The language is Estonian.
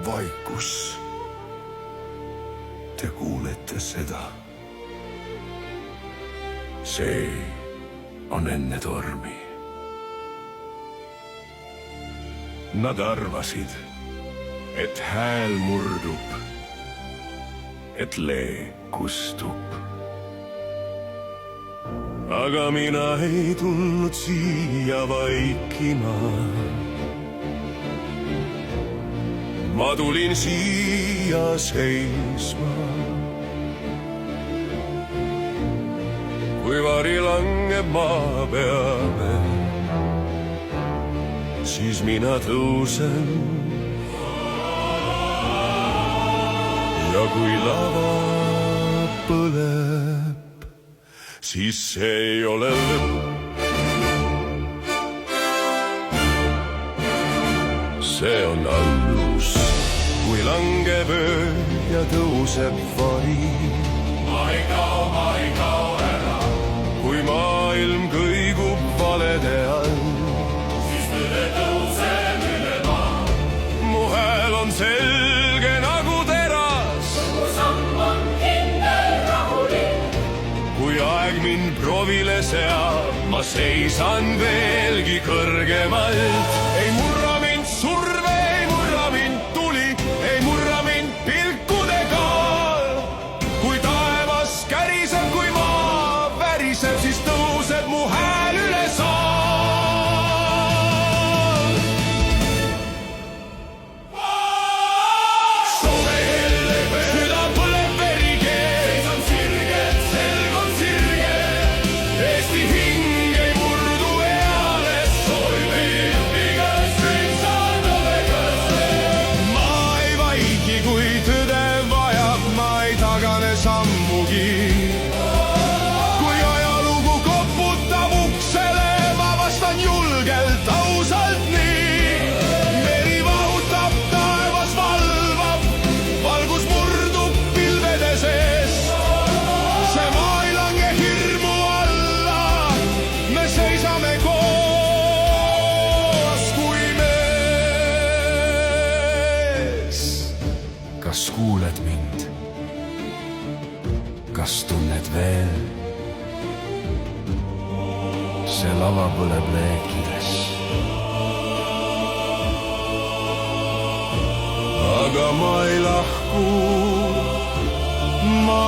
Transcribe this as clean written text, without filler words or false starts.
vaikus. Te kuulete seda. See on enne tormi. Nad arvasid, et hääl murdub, et lee kustub. Aga mina ei tulnud siia vaikima. Ma tulin siia seisma. Kui vari langeb maa peale, siis mina tõusen. Ja kui lava põleb, siis see ei ole lõpp. See on allus, kui langeb öö ja tõuseb vari. Ma ei kao ära, kui maailm kõigub valede all. Siis tõde tõuseb üle maa. Mu hääl on selge nagu teras. Mu samm on kindel rahulik. Kui aeg mind proovile seab, ma seisan veelgi kõrgemalt. Ei murra mind surve, ei murra mind tuli, ei murra mind pilkude kaal. Kui taevas käriseb, kui maa väriseb, siis tõuseb mu hääl üle saal. Soove helleb, süda põleb verige. Seis on sirge, selg on sirge. Eesti hing ei murdu eales, soovib igast süüdsad olegasse. Ma ei vaiki, kui tõde vajab, ma ei tagane sammugi. Kui ajalugu koputab uksele, ma vastan julgelt, ausalt nii. Meri vahutab, taevas valvab, valgus murdub pilvede sees. See maa ei lange hirmu alla, me seisame koos kui mees. Kas kuuled mind? Kas tunned veel? See lava põleb leekides. Aga ma ei lahku, ma